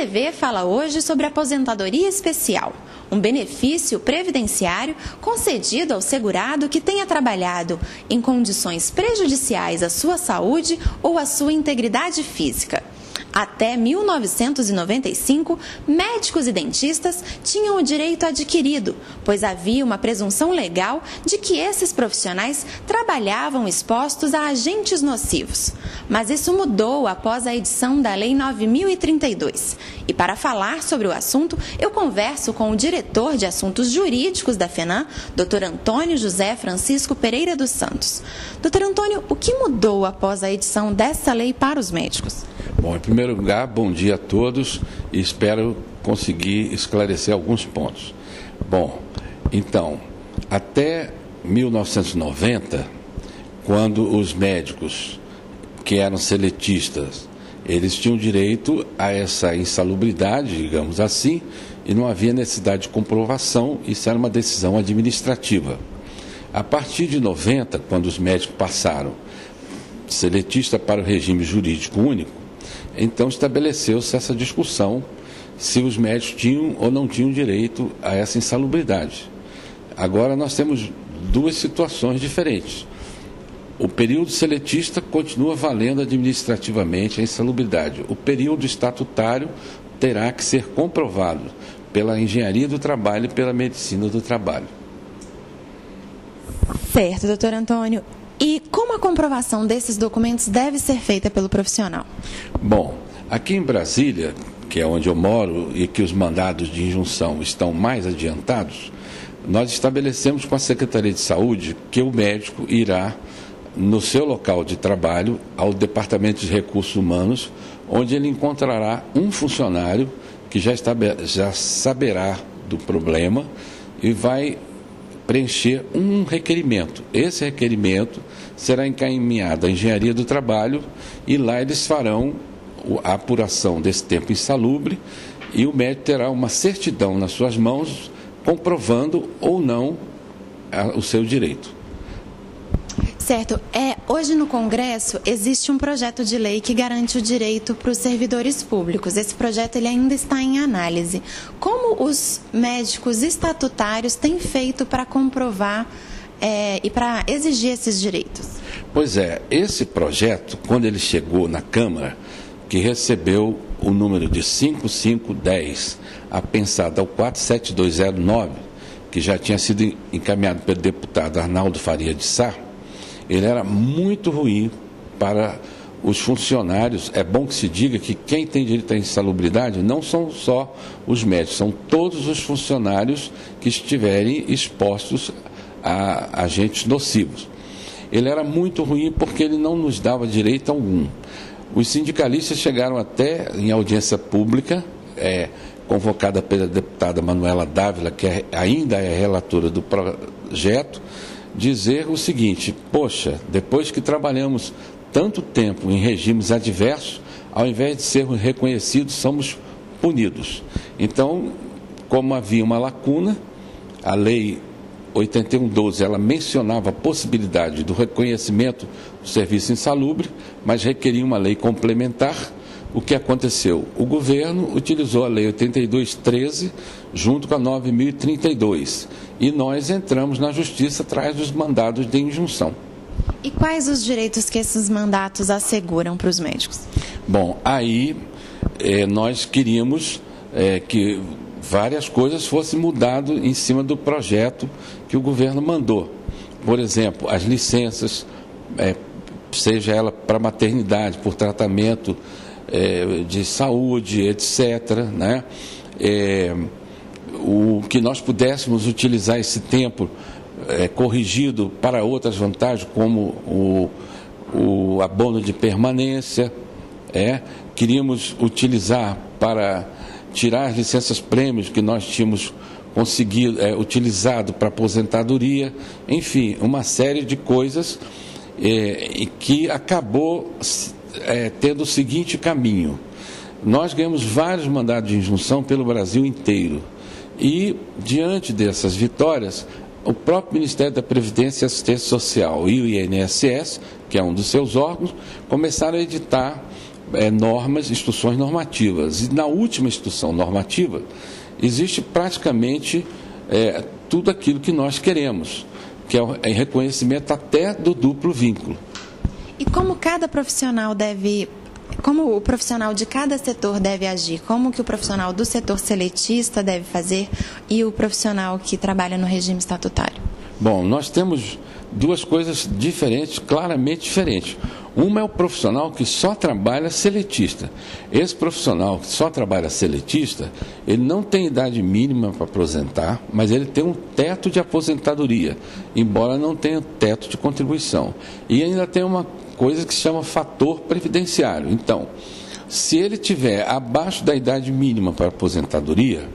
TV fala hoje sobre aposentadoria especial, um benefício previdenciário concedido ao segurado que tenha trabalhado em condições prejudiciais à sua saúde ou à sua integridade física. Até 1995, médicos e dentistas tinham o direito adquirido, pois havia uma presunção legal de que esses profissionais trabalhavam expostos a agentes nocivos. Mas isso mudou após a edição da Lei 9.032. E para falar sobre o assunto, eu converso com o diretor de Assuntos Jurídicos da FENAM, Dr. Antônio José Francisco Pereira dos Santos. Dr. Antônio, o que mudou após a edição dessa lei para os médicos? Bom, em primeiro lugar, bom dia a todos e espero conseguir esclarecer alguns pontos. Bom, então, até 1990, quando os médicos que eram seletistas, eles tinham direito a essa insalubridade, digamos assim, e não havia necessidade de comprovação, isso era uma decisão administrativa. A partir de 90, quando os médicos passaram seletista para o regime jurídico único, então estabeleceu-se essa discussão se os médicos tinham ou não tinham direito a essa insalubridade. Agora nós temos duas situações diferentes. O período seletista continua valendo administrativamente a insalubridade. O período estatutário terá que ser comprovado pela engenharia do trabalho e pela medicina do trabalho. Certo, doutor Antônio. E como a comprovação desses documentos deve ser feita pelo profissional? Bom, aqui em Brasília, que é onde eu moro e que os mandados de injunção estão mais adiantados, nós estabelecemos com a Secretaria de Saúde que o médico irá no seu local de trabalho ao Departamento de Recursos Humanos, onde ele encontrará um funcionário que já saberá do problema e vai preencher um requerimento. Esse requerimento será encaminhado à engenharia do trabalho e lá eles farão a apuração desse tempo insalubre e o médico terá uma certidão nas suas mãos comprovando ou não o seu direito. Certo. Hoje no Congresso existe um projeto de lei que garante o direito para os servidores públicos. Esse projeto ele ainda está em análise. Como os médicos estatutários têm feito para comprovar e para exigir esses direitos? Pois é, esse projeto, quando ele chegou na Câmara, que recebeu o número de 5510, apensado ao 47209, que já tinha sido encaminhado pelo deputado Arnaldo Faria de Sá, ele era muito ruim para os funcionários. É bom que se diga que quem tem direito à insalubridade não são só os médicos, são todos os funcionários que estiverem expostos a agentes nocivos. Ele era muito ruim porque ele não nos dava direito algum. Os sindicalistas chegaram até em audiência pública, convocada pela deputada Manuela Dávila, que ainda é relatora do projeto, dizer o seguinte: poxa, depois que trabalhamos tanto tempo em regimes adversos, ao invés de sermos reconhecidos, somos punidos. Então, como havia uma lacuna, a lei 8112, ela mencionava a possibilidade do reconhecimento do serviço insalubre, mas requeria uma lei complementar. O que aconteceu? O governo utilizou a lei 8213 junto com a 9.032 e nós entramos na justiça atrás dos mandados de injunção. E quais os direitos que esses mandatos asseguram para os médicos? Bom, aí nós queríamos que várias coisas fossem mudadas em cima do projeto que o governo mandou. Por exemplo, as licenças, seja ela para maternidade, por tratamento de saúde, etc., né? O que nós pudéssemos utilizar esse tempo corrigido para outras vantagens, como o abono de permanência, queríamos utilizar para tirar as licenças-prêmios que nós tínhamos conseguido, utilizado para aposentadoria, enfim, uma série de coisas que acabou tendo o seguinte caminho. Nós ganhamos vários mandados de injunção pelo Brasil inteiro e, diante dessas vitórias, o próprio Ministério da Previdência e Assistência Social e o INSS, que é um dos seus órgãos, começaram a editar normas, instruções normativas. E na última instrução normativa, existe praticamente tudo aquilo que nós queremos, que é o reconhecimento até do duplo vínculo. E como cada profissional como o profissional de cada setor deve agir? Como que o profissional do setor seletista deve fazer e o profissional que trabalha no regime estatutário? Bom, nós temos duas coisas diferentes, claramente diferentes. Uma é o profissional que só trabalha seletista. Esse profissional que só trabalha seletista, ele não tem idade mínima para aposentar, mas ele tem um teto de aposentadoria, embora não tenha teto de contribuição. E ainda tem uma coisa que se chama fator previdenciário. Então, se ele tiver abaixo da idade mínima para aposentadoria,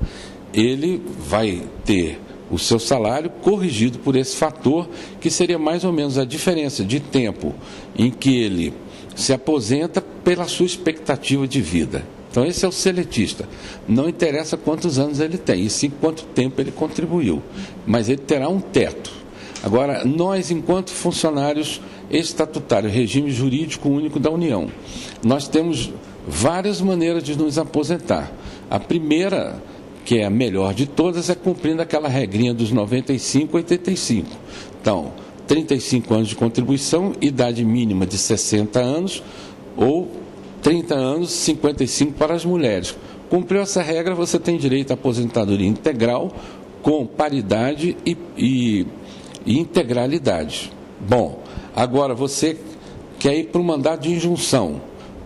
ele vai ter o seu salário corrigido por esse fator, que seria mais ou menos a diferença de tempo em que ele se aposenta pela sua expectativa de vida. Então, esse é o seletista. Não interessa quantos anos ele tem, e sim quanto tempo ele contribuiu. Mas ele terá um teto. Agora, nós, enquanto funcionários estatutários, regime jurídico único da União, nós temos várias maneiras de nos aposentar. A primeira, que é a melhor de todas, é cumprindo aquela regrinha dos 95 a 85. Então, 35 anos de contribuição, idade mínima de 60 anos, ou 30 anos, 55 para as mulheres. Cumpriu essa regra, você tem direito à aposentadoria integral, com paridade e integralidade. Bom, agora você quer ir para o mandado de injunção,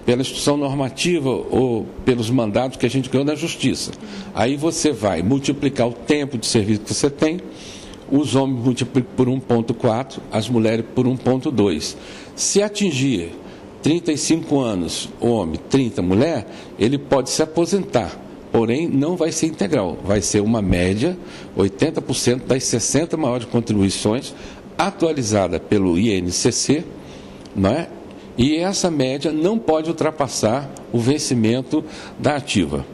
pela instrução normativa ou pelos mandados que a gente ganhou na Justiça. Aí você vai multiplicar o tempo de serviço que você tem, os homens multiplicam por 1,4, as mulheres por 1,2. Se atingir 35 anos homem, 30 mulher, ele pode se aposentar, porém não vai ser integral, vai ser uma média, 80% das 60 maiores contribuições, atualizada pelo INCC, não é? E essa média não pode ultrapassar o vencimento da ativa.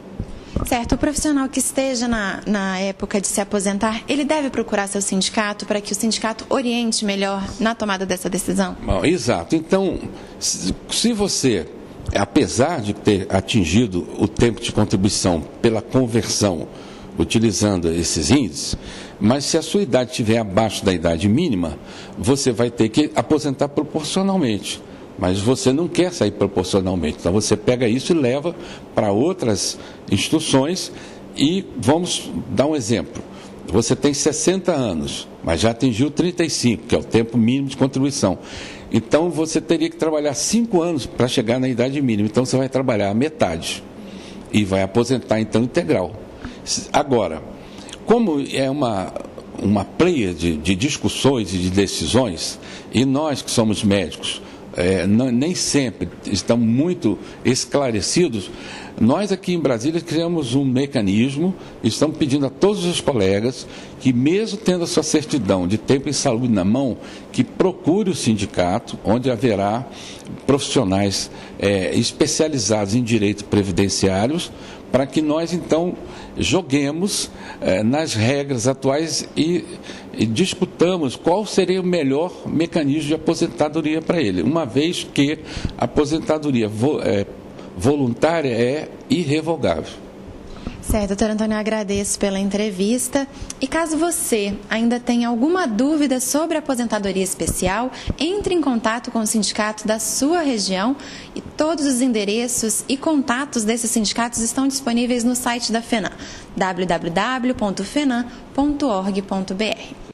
Certo, o profissional que esteja na época de se aposentar, ele deve procurar seu sindicato para que o sindicato oriente melhor na tomada dessa decisão? Exato. Então, se você, apesar de ter atingido o tempo de contribuição pela conversão, utilizando esses índices, mas se a sua idade estiver abaixo da idade mínima, você vai ter que aposentar proporcionalmente. Mas você não quer sair proporcionalmente, então você pega isso e leva para outras instituições. E vamos dar um exemplo. Você tem 60 anos, mas já atingiu 35, que é o tempo mínimo de contribuição. Então você teria que trabalhar 5 anos para chegar na idade mínima. Então você vai trabalhar a metade e vai aposentar então integral. Agora, como é uma pleia de discussões e de decisões, e nós que somos médicos, nem sempre estão muito esclarecidos, nós aqui em Brasília criamos um mecanismo, estamos pedindo a todos os colegas que, mesmo tendo a sua certidão de tempo em saúde na mão, que procure o sindicato, onde haverá profissionais especializados em direitos previdenciários, para que nós então joguemos nas regras atuais e discutamos qual seria o melhor mecanismo de aposentadoria para ele, uma vez que a aposentadoria voluntária é irrevogável. Certo, doutor Antônio, eu agradeço pela entrevista. E caso você ainda tenha alguma dúvida sobre a aposentadoria especial, entre em contato com o sindicato da sua região, e todos os endereços e contatos desses sindicatos estão disponíveis no site da FENAM, www.fenan.org.br.